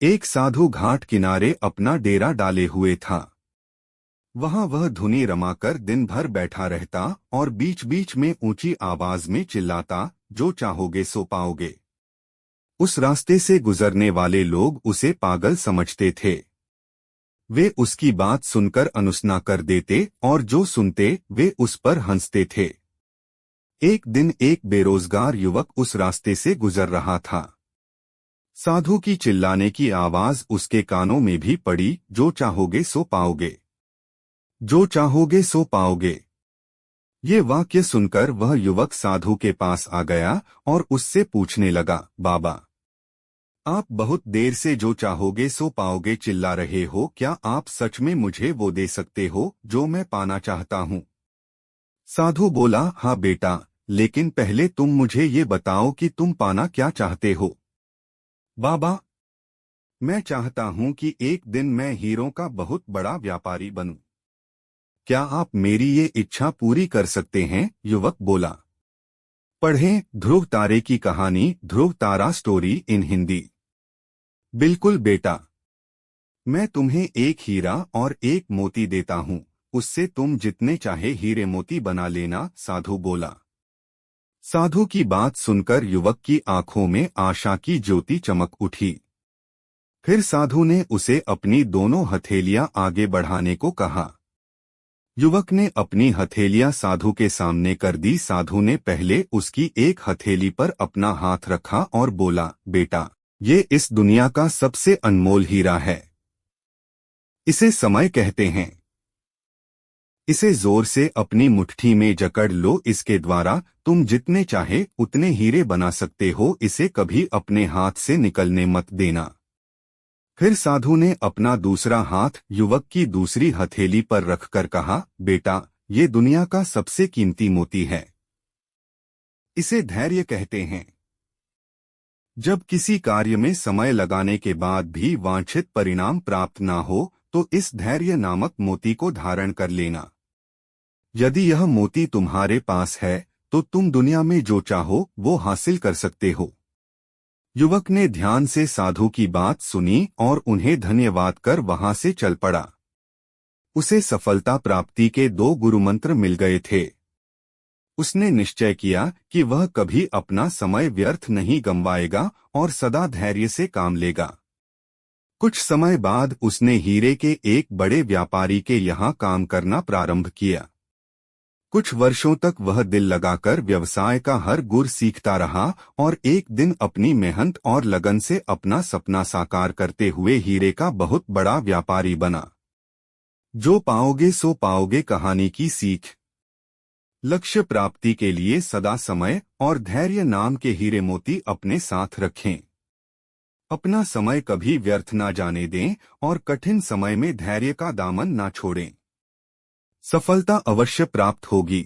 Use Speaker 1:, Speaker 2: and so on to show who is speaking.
Speaker 1: एक साधु घाट किनारे अपना डेरा डाले हुए था। वहां वह धुनी रमाकर दिन भर बैठा रहता और बीच बीच में ऊंची आवाज में चिल्लाता, जो चाहोगे सो पाओगे। उस रास्ते से गुजरने वाले लोग उसे पागल समझते थे। वे उसकी बात सुनकर अनुसना कर देते और जो सुनते वे उस पर हंसते थे। एक दिन एक बेरोजगार युवक उस रास्ते से गुजर रहा था। साधु की चिल्लाने की आवाज उसके कानों में भी पड़ी, जो चाहोगे सो पाओगे, जो चाहोगे सो पाओगे। ये वाक्य सुनकर वह युवक साधु के पास आ गया और उससे पूछने लगा, बाबा, आप बहुत देर से जो चाहोगे सो पाओगे चिल्ला रहे हो, क्या आप सच में मुझे वो दे सकते हो जो मैं पाना चाहता हूँ? साधु बोला, हाँ बेटा, लेकिन पहले तुम मुझे ये बताओ कि तुम पाना क्या चाहते हो। बाबा, मैं चाहता हूँ कि एक दिन मैं हीरों का बहुत बड़ा व्यापारी बनूं। क्या आप मेरी ये इच्छा पूरी कर सकते हैं? युवक बोला। पढ़ें ध्रुव तारे की कहानी, ध्रुव तारा स्टोरी इन हिंदी। बिल्कुल बेटा, मैं तुम्हें एक हीरा और एक मोती देता हूँ, उससे तुम जितने चाहे हीरे मोती बना लेना, साधु बोला। साधु की बात सुनकर युवक की आंखों में आशा की ज्योति चमक उठी। फिर साधु ने उसे अपनी दोनों हथेलियां आगे बढ़ाने को कहा। युवक ने अपनी हथेलियां साधु के सामने कर दी। साधु ने पहले उसकी एक हथेली पर अपना हाथ रखा और बोला, बेटा, ये इस दुनिया का सबसे अनमोल हीरा है। इसे समय कहते हैं। इसे जोर से अपनी मुट्ठी में जकड़ लो, इसके द्वारा तुम जितने चाहे उतने हीरे बना सकते हो। इसे कभी अपने हाथ से निकलने मत देना। फिर साधु ने अपना दूसरा हाथ युवक की दूसरी हथेली पर रखकर कहा, बेटा, ये दुनिया का सबसे कीमती मोती है। इसे धैर्य कहते हैं। जब किसी कार्य में समय लगाने के बाद भी वांछित परिणाम प्राप्त ना हो, तो इस धैर्य नामक मोती को धारण कर लेना। यदि यह मोती तुम्हारे पास है, तो तुम दुनिया में जो चाहो वो हासिल कर सकते हो। युवक ने ध्यान से साधु की बात सुनी और उन्हें धन्यवाद कर वहां से चल पड़ा। उसे सफलता प्राप्ति के 2 गुरुमंत्र मिल गए थे। उसने निश्चय किया कि वह कभी अपना समय व्यर्थ नहीं गंवाएगा और सदा धैर्य से काम लेगा। कुछ समय बाद उसने हीरे के एक बड़े व्यापारी के यहाँ काम करना प्रारंभ किया। कुछ वर्षों तक वह दिल लगाकर व्यवसाय का हर गुर सीखता रहा और एक दिन अपनी मेहनत और लगन से अपना सपना साकार करते हुए हीरे का बहुत बड़ा व्यापारी बना। जो पाओगे सो पाओगे कहानी की सीख। लक्ष्य प्राप्ति के लिए सदा समय और धैर्य नाम के हीरे मोती अपने साथ रखें। अपना समय कभी व्यर्थ ना जाने दें और कठिन समय में धैर्य का दामन ना छोड़ें। सफलता अवश्य प्राप्त होगी।